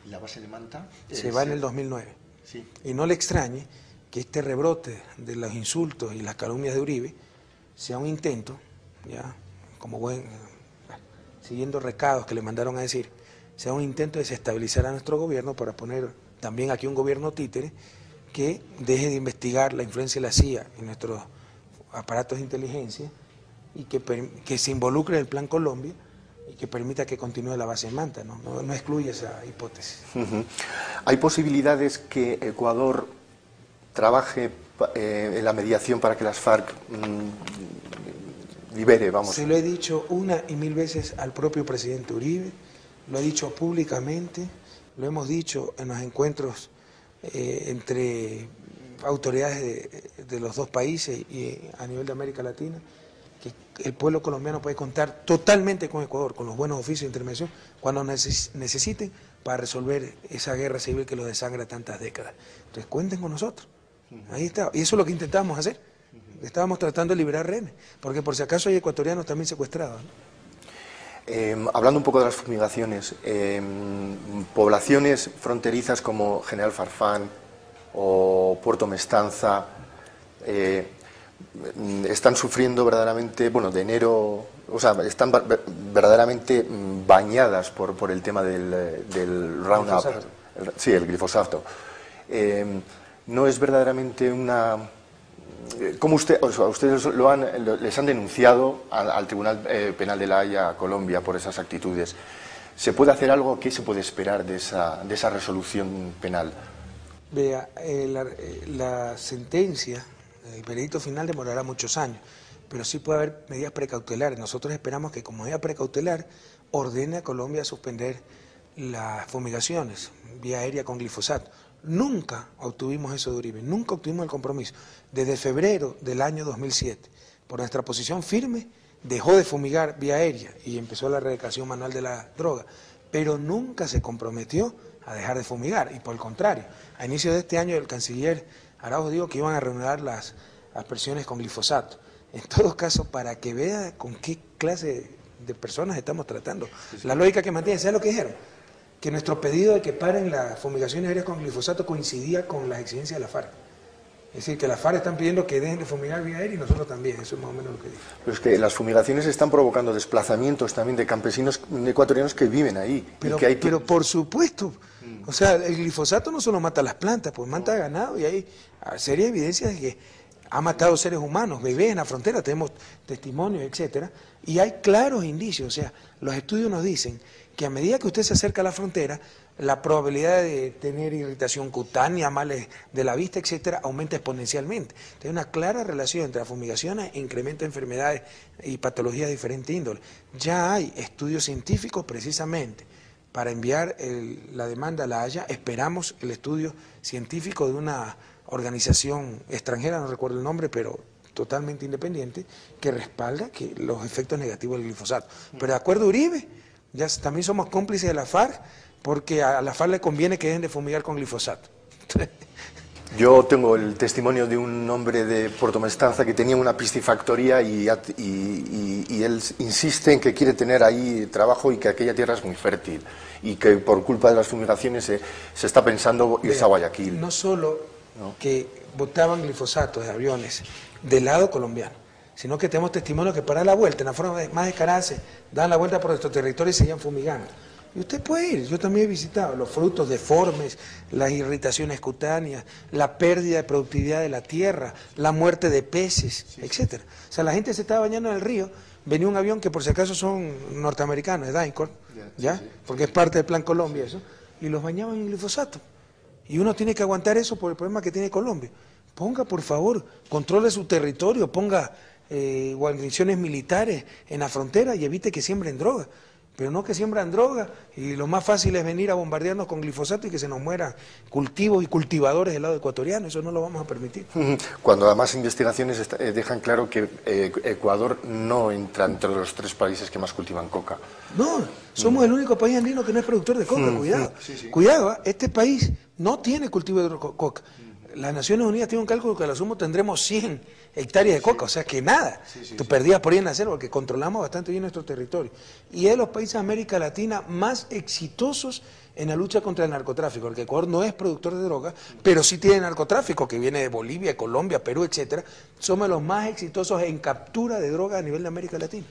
¿Y la base de Manta? Se va en el 2009. Sí. Y no le extrañe que este rebrote de los insultos y las calumnias de Uribe sea un intento, ya, como siguiendo recados que le mandaron a decir, sea un intento de desestabilizar a nuestro gobierno para poner también aquí un gobierno títere que deje de investigar la influencia de la CIA en nuestros aparatos de inteligencia y que se involucre en el Plan Colombia y que permita que continúe la base en Manta, ¿no? No excluye esa hipótesis. ¿Hay posibilidades que Ecuador trabaje en la mediación para que las FARC libere, vamos? Se lo he dicho una y mil veces al propio presidente Uribe, lo he dicho públicamente, lo hemos dicho en los encuentros entre autoridades de los dos países y a nivel de América Latina, que el pueblo colombiano puede contar totalmente con Ecuador, con los buenos oficios de intervención, cuando necesiten para resolver esa guerra civil que los desangra tantas décadas. Entonces cuenten con nosotros, ahí está, y eso es lo que intentamos hacer. Estábamos tratando de liberar rehenes, porque por si acaso hay ecuatorianos también secuestrados, ¿no? Hablando un poco de las fumigaciones, poblaciones fronterizas como General Farfán o Puerto Mestanza están sufriendo verdaderamente, bueno, de enero, o sea, están verdaderamente bañadas por el tema del Roundup, sí, el glifosato. No es verdaderamente una... ¿Cómo ustedes les han denunciado al Tribunal Penal de La Haya, a Colombia, por esas actitudes? ¿Se puede hacer algo? ¿Qué se puede esperar de esa resolución penal? Vea, la sentencia, el veredicto final demorará muchos años, pero sí puede haber medidas precautelares. Nosotros esperamos que como medida precautelar ordene a Colombia a suspender las fumigaciones vía aérea con glifosato. Nunca obtuvimos eso de Uribe, nunca obtuvimos el compromiso. Desde febrero del año 2007, por nuestra posición firme, dejó de fumigar vía aérea y empezó la erradicación manual de la droga, pero nunca se comprometió a dejar de fumigar, y por el contrario, a inicio de este año el canciller Araujo dijo que iban a reanudar las aspersiones con glifosato. En todo caso, para que vea con qué clase de personas estamos tratando, la lógica que mantiene, ¿sabe lo que dijeron? Que nuestro pedido de que paren las fumigaciones aéreas con glifosato coincidía con las exigencias de la FARC. Es decir, que las FARC están pidiendo que dejen de fumigar vía aérea y nosotros también, eso es más o menos lo que dijo. Pero es que las fumigaciones están provocando desplazamientos también de campesinos ecuatorianos que viven ahí. Pero por supuesto, o sea, el glifosato no solo mata las plantas, pues mata ganado y hay serias evidencias de que ha matado seres humanos, bebés en la frontera, tenemos testimonios, etcétera, y hay claros indicios, o sea, los estudios nos dicen que a medida que usted se acerca a la frontera, la probabilidad de tener irritación cutánea, males de la vista, etcétera, aumenta exponencialmente. Entonces, hay una clara relación entre las fumigaciones e incremento de enfermedades y patologías de diferente índole. Ya hay estudios científicos precisamente para enviar la demanda a La Haya. Esperamos el estudio científico de una organización extranjera, no recuerdo el nombre, pero totalmente independiente que respalda los efectos negativos del glifosato. Pero de acuerdo a Uribe, ya también somos cómplices de la FARC, porque a la FARC le conviene que dejen de fumigar con glifosato. Yo tengo el testimonio de un hombre de Puerto Mestanza que tenía una piscifactoría y él insiste en que quiere tener ahí trabajo y que aquella tierra es muy fértil y que por culpa de las fumigaciones se está pensando irse a Guayaquil. No solo que botaban glifosato de aviones del lado colombiano, sino que tenemos testimonio que para la vuelta, en la forma más descarada, se dan la vuelta por nuestro territorio y seguían fumigando. Y usted puede ir, yo también he visitado los frutos deformes, las irritaciones cutáneas, la pérdida de productividad de la tierra, la muerte de peces, etcétera. O sea, la gente se estaba bañando en el río, venía un avión que por si acaso son norteamericanos, de Dyncorp, ¿ya? Porque es parte del Plan Colombia eso, y los bañaban en glifosato. Y uno tiene que aguantar eso por el problema que tiene Colombia. Ponga, por favor, controle su territorio, ponga guarniciones militares en la frontera y evite que siembren droga. Pero no que siembran droga y lo más fácil es venir a bombardearnos con glifosato y que se nos mueran cultivos y cultivadores del lado ecuatoriano. Eso no lo vamos a permitir. Cuando además investigaciones dejan claro que Ecuador no entra entre los 3 países que más cultivan coca. No, somos el único país andino que no es productor de coca, cuidado. Cuidado, este país no tiene cultivo de coca. Las Naciones Unidas tienen un cálculo que a lo sumo tendremos 100 hectáreas de coca, o sea que nada, tú perdías por ahí en la selva porque controlamos bastante bien nuestro territorio. Y es de los países de América Latina más exitosos en la lucha contra el narcotráfico, porque Ecuador no es productor de droga, pero sí tiene narcotráfico que viene de Bolivia, Colombia, Perú, etcétera. Somos los más exitosos en captura de droga a nivel de América Latina.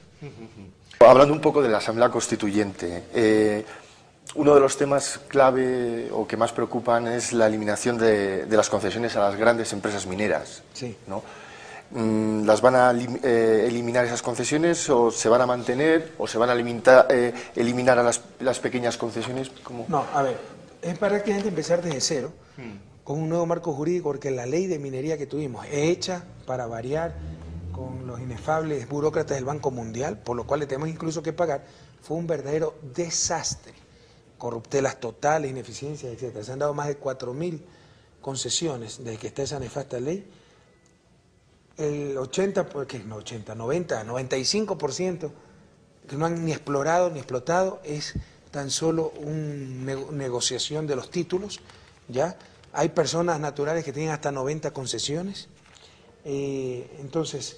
Hablando un poco de la Asamblea Constituyente, uno de los temas clave o que más preocupan es la eliminación de las concesiones a las grandes empresas mineras. Sí. ¿No? ¿Las van a eliminar esas concesiones o se van a mantener o se van a eliminar a las pequeñas concesiones? ¿Cómo? No, a ver, es prácticamente empezar desde cero con un nuevo marco jurídico porque la ley de minería que tuvimos, hecha para variar con los inefables burócratas del Banco Mundial, por lo cual le tenemos incluso que pagar, fue un verdadero desastre. Corruptelas totales, ineficiencias, etcétera. Se han dado más de 4.000 concesiones desde que está esa nefasta ley. El 95% que no han ni explorado ni explotado es tan solo una negociación de los títulos, ¿ya? Hay personas naturales que tienen hasta 90 concesiones, entonces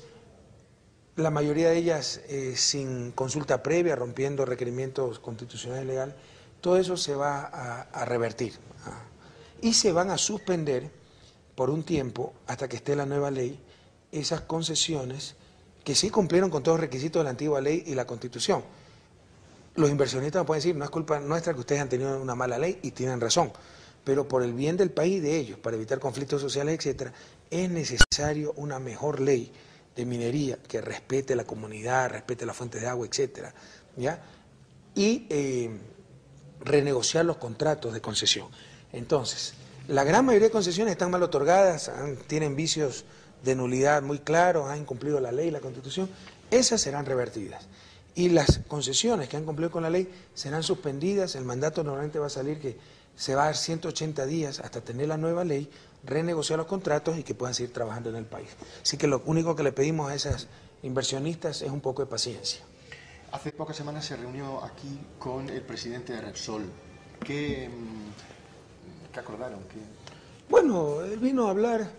la mayoría de ellas sin consulta previa, rompiendo requerimientos constitucionales legales. Todo eso se va a revertir y se van a suspender por un tiempo hasta que esté la nueva ley esas concesiones que sí cumplieron con todos los requisitos de la antigua ley y la Constitución. Los inversionistas me pueden decir, no es culpa nuestra que ustedes han tenido una mala ley y tienen razón, pero por el bien del país y de ellos, para evitar conflictos sociales, etcétera, es necesario una mejor ley de minería que respete la comunidad, respete las fuentes de agua, etcétera, ¿ya? Y renegociar los contratos de concesión. Entonces, la gran mayoría de concesiones están mal otorgadas, tienen vicios de nulidad muy claros, han incumplido la ley y la Constitución, esas serán revertidas. Y las concesiones que han cumplido con la ley serán suspendidas, el mandato normalmente va a salir que se va a dar 180 días hasta tener la nueva ley, renegociar los contratos y que puedan seguir trabajando en el país. Así que lo único que le pedimos a esas inversionistas es un poco de paciencia. Hace pocas semanas se reunió aquí con el presidente de Repsol. ¿Qué acordaron? Bueno, él vino a hablar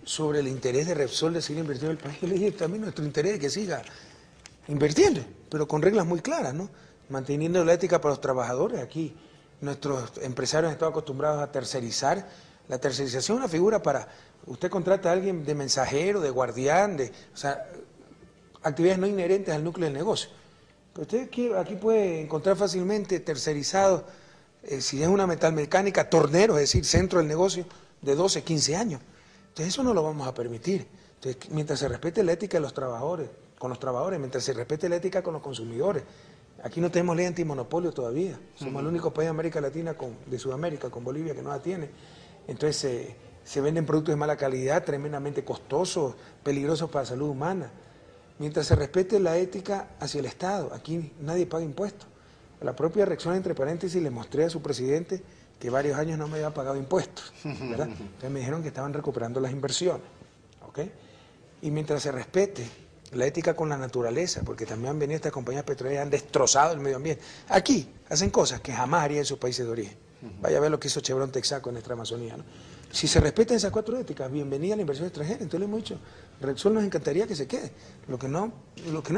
sobre el interés de Repsol de seguir invirtiendo en el país. Yo le dije también nuestro interés es que siga invirtiendo, pero con reglas muy claras, ¿no? Manteniendo la ética para los trabajadores. Aquí nuestros empresarios han estado acostumbrados a tercerizar. La tercerización es una figura para... Usted contrata a alguien de mensajero, de guardián, o sea, actividades no inherentes al núcleo del negocio. Pero usted aquí puede encontrar fácilmente tercerizados, si es una metalmecánica, torneros, es decir, centro del negocio, de 12, 15 años. Entonces eso no lo vamos a permitir. Entonces, mientras se respete la ética de los trabajadores, con los trabajadores, mientras se respete la ética con los consumidores. Aquí no tenemos ley antimonopolio todavía. Somos el único país de América Latina, de Sudamérica, con Bolivia, que no la tiene. Entonces se venden productos de mala calidad, tremendamente costosos, peligrosos para la salud humana. Mientras se respete la ética hacia el Estado, aquí nadie paga impuestos. A la propia Repsol, entre paréntesis, le mostré a su presidente que varios años no me había pagado impuestos, ¿verdad? Entonces me dijeron que estaban recuperando las inversiones, ¿ok? Y mientras se respete la ética con la naturaleza, porque también han venido estas compañías petroleras y han destrozado el medio ambiente. Aquí hacen cosas que jamás harían en sus países de origen. Vaya a ver lo que hizo Chevron Texaco en nuestra Amazonía, ¿no? Si se respetan esas 4 éticas, bienvenida a la inversión extranjera. Entonces le hemos dicho, Repsol nos encantaría que se quede. Lo que no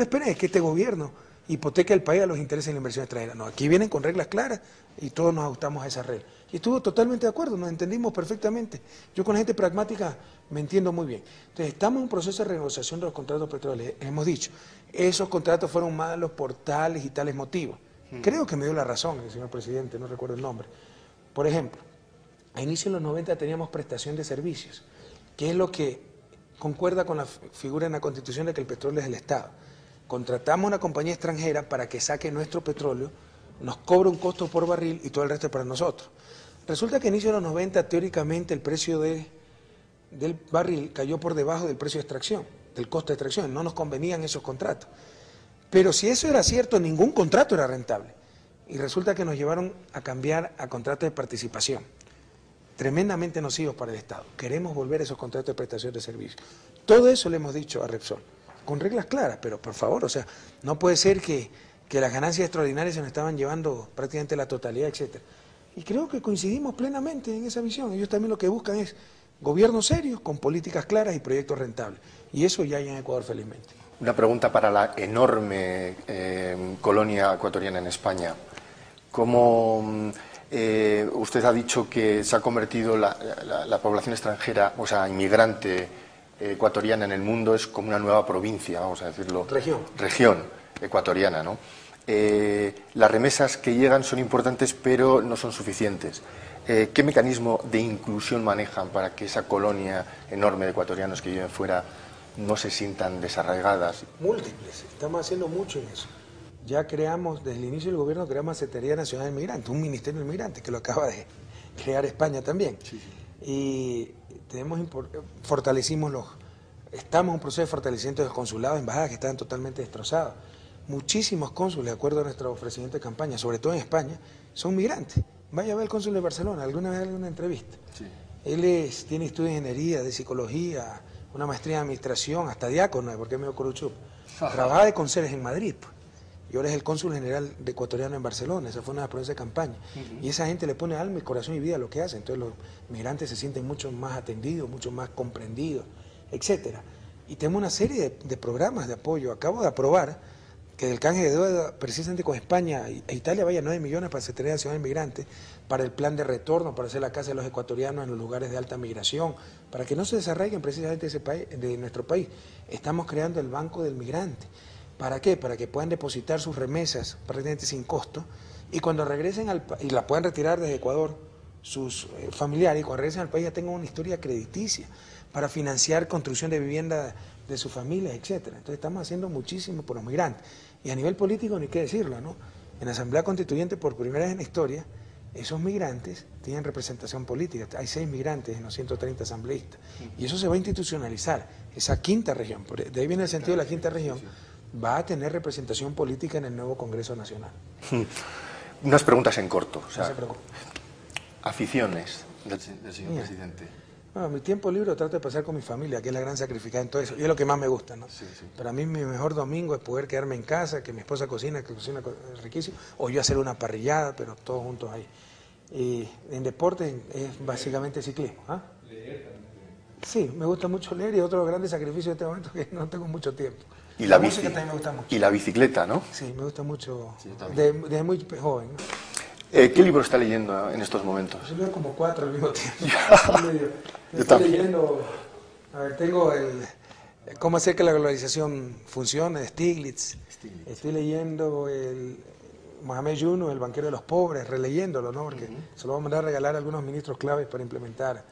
esperen es que este gobierno hipoteque el país a los intereses de la inversión extranjera. No, aquí vienen con reglas claras y todos nos ajustamos a esas reglas. Y estuvo totalmente de acuerdo, nos entendimos perfectamente. Yo con la gente pragmática me entiendo muy bien. Entonces estamos en un proceso de renegociación de los contratos petroleros. Hemos dicho, esos contratos fueron malos por tales y tales motivos. Creo que me dio la razón el señor presidente, no recuerdo el nombre. Por ejemplo, a inicios de los 90 teníamos prestación de servicios, que es lo que concuerda con la figura en la Constitución de que el petróleo es del Estado. Contratamos a una compañía extranjera para que saque nuestro petróleo, nos cobra un costo por barril y todo el resto es para nosotros. Resulta que a inicios de los 90, teóricamente, el precio del barril cayó por debajo del precio de extracción, del costo de extracción, no nos convenían esos contratos. Pero si eso era cierto, ningún contrato era rentable. Y resulta que nos llevaron a cambiar a contratos de participación, tremendamente nocivos para el Estado. Queremos volver a esos contratos de prestación de servicios. Todo eso le hemos dicho a Repsol, con reglas claras, pero por favor, o sea, no puede ser que las ganancias extraordinarias se nos estaban llevando prácticamente la totalidad, etcétera. Y creo que coincidimos plenamente en esa visión. Ellos también lo que buscan es gobiernos serios, con políticas claras y proyectos rentables. Y eso ya hay en Ecuador, felizmente. Una pregunta para la enorme colonia ecuatoriana en España. ¿Cómo usted ha dicho que se ha convertido la población extranjera, o sea, inmigrante ecuatoriana en el mundo, es como una nueva provincia, vamos a decirlo? Región ecuatoriana, ¿no? Las remesas que llegan son importantes, pero no son suficientes. ¿Qué mecanismo de inclusión manejan para que esa colonia enorme de ecuatorianos que viven fuera no se sientan desarraigadas? Múltiples, estamos haciendo mucho en eso. Ya creamos, desde el inicio del gobierno, creamos la Secretaría Nacional de Migrantes, un Ministerio de Migrantes, que lo acaba de crear España también. Sí. Y estamos en un proceso de fortalecimiento de los consulados, embajadas que estaban totalmente destrozados. Muchísimos cónsules, de acuerdo a nuestro ofrecimiento de campaña, sobre todo en España, son migrantes. Vaya a ver el cónsul de Barcelona, alguna vez en una entrevista. Sí. Él tiene estudios de ingeniería, de psicología, una maestría en administración, hasta diácono, porque es medio coruchup. Trabajaba de conserje en Madrid, pues. Y ahora es el cónsul general de ecuatoriano en Barcelona. Esa fue una promesa de campaña. Y esa gente le pone alma y corazón y vida a lo que hace. Entonces los migrantes se sienten mucho más atendidos, mucho más comprendidos, etcétera. Y tenemos una serie de programas de apoyo. Acabo de aprobar que del canje de deuda precisamente con España e Italia vaya 9 millones para la Secretaría Nacional de Migrantes, para el plan de retorno, para hacer la casa de los ecuatorianos en los lugares de alta migración, para que no se desarraiguen precisamente de nuestro país. Estamos creando el Banco del Migrante. ¿Para qué? Para que puedan depositar sus remesas prácticamente sin costo y cuando regresen y la puedan retirar desde Ecuador sus familiares y cuando regresen al país ya tengan una historia crediticia para financiar construcción de vivienda de sus familias, etcétera. Entonces estamos haciendo muchísimo por los migrantes. Y a nivel político ni qué decirlo, ¿no? En la Asamblea Constituyente por primera vez en la historia esos migrantes tienen representación política. Hay 6 migrantes en los 130 asambleístas y eso se va a institucionalizar. Esa quinta región, de ahí viene el sentido de la quinta región, va a tener representación política en el nuevo Congreso Nacional. Unas preguntas en corto. O sea, no se preocupe. Aficiones del señor presidente. Bueno, mi tiempo libre lo trato de pasar con mi familia, que es la gran sacrificada en todo eso, y es lo que más me gusta, ¿no? Sí, sí. Para mí mi mejor domingo es poder quedarme en casa, que mi esposa cocina, que cocina riquísimo, o yo hacer una parrillada, pero todos juntos ahí. Y en deporte es básicamente ciclismo. ¿Ah? ¿Leer también? Sí, me gusta mucho leer y otro grande sacrificio en este momento es que no tengo mucho tiempo. Y la música también me gusta mucho. Y la bicicleta, ¿no? Sí, me gusta mucho, desde muy joven, ¿no? ¿Qué libro está leyendo en estos momentos? Yo leo como 4 al mismo tiempo. Yo estoy leyendo, a ver, tengo Cómo hacer que la globalización funcione, de Stiglitz. Estoy leyendo el Mohamed Yunus, el banquero de los pobres, releyéndolo, ¿no? Porque se lo voy a mandar a regalar a algunos ministros claves para implementar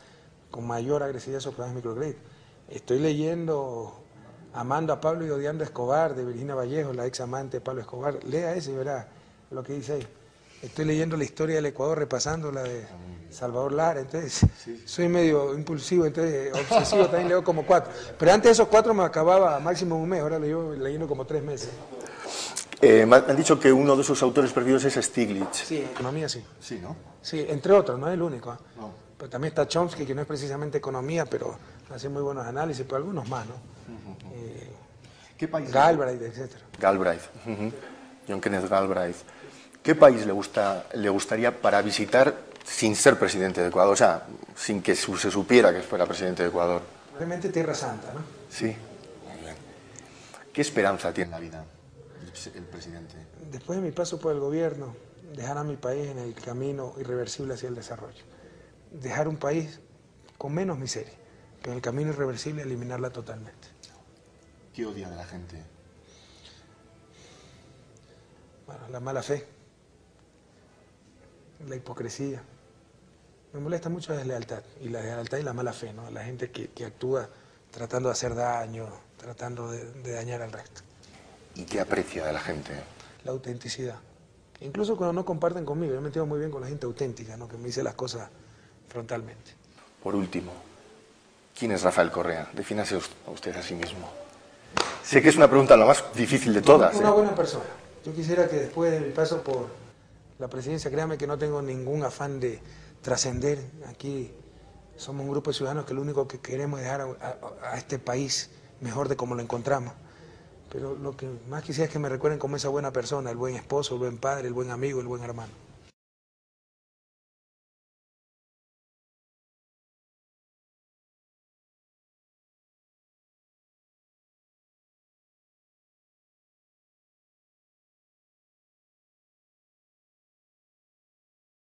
con mayor agresividad esos programas de microcrédito. Estoy leyendo Amando a Pablo y odiando a Escobar, de Virginia Vallejo, la ex amante de Pablo Escobar. Lea ese y verá lo que dice ahí. Estoy leyendo la historia del Ecuador, repasando la de Salvador Lara, entonces soy medio impulsivo, entonces obsesivo, también leo como 4. Pero antes de esos 4 me acababa máximo un mes, ahora leo leyendo como 3 meses. Me han dicho que uno de sus autores perdidos es Stiglitz. Sí, economía sí. Sí, ¿no? Sí, entre otros, no es el único. No. Pero también está Chomsky, que no es precisamente economía, pero hace muy buenos análisis, pero algunos más, ¿no? ¿Qué país? Galbraith, etcétera. Galbraith, John Kenneth Galbraith. ¿Qué país le gustaría para visitar sin ser presidente de Ecuador? O sea, sin que se supiera que fuera presidente de Ecuador. Realmente Tierra Santa, ¿no? Sí, muy bien. ¿Qué esperanza tiene la vida el presidente? Después de mi paso por el gobierno, dejar a mi país en el camino irreversible hacia el desarrollo. Dejar un país con menos miseria, pero en el camino irreversible eliminarla totalmente. ¿Qué odia de la gente? Bueno, la mala fe, la hipocresía. Me molesta mucho la deslealtad y la mala fe, ¿no? La gente que actúa tratando de hacer daño, tratando de dañar al resto. ¿Y qué aprecia de la gente? La autenticidad. Incluso cuando no comparten conmigo, yo me entiendo muy bien con la gente auténtica, ¿no? Que me dice las cosas frontalmente. Por último, ¿quién es Rafael Correa? Defínase usted a sí mismo. Sé que es una pregunta la más difícil de todas. Una buena persona. Yo quisiera que después de mi paso por la presidencia, créame que no tengo ningún afán de trascender. Aquí somos un grupo de ciudadanos que lo único que queremos es dejar a este país mejor de como lo encontramos. Pero lo que más quisiera es que me recuerden como esa buena persona, el buen esposo, el buen padre, el buen amigo, el buen hermano.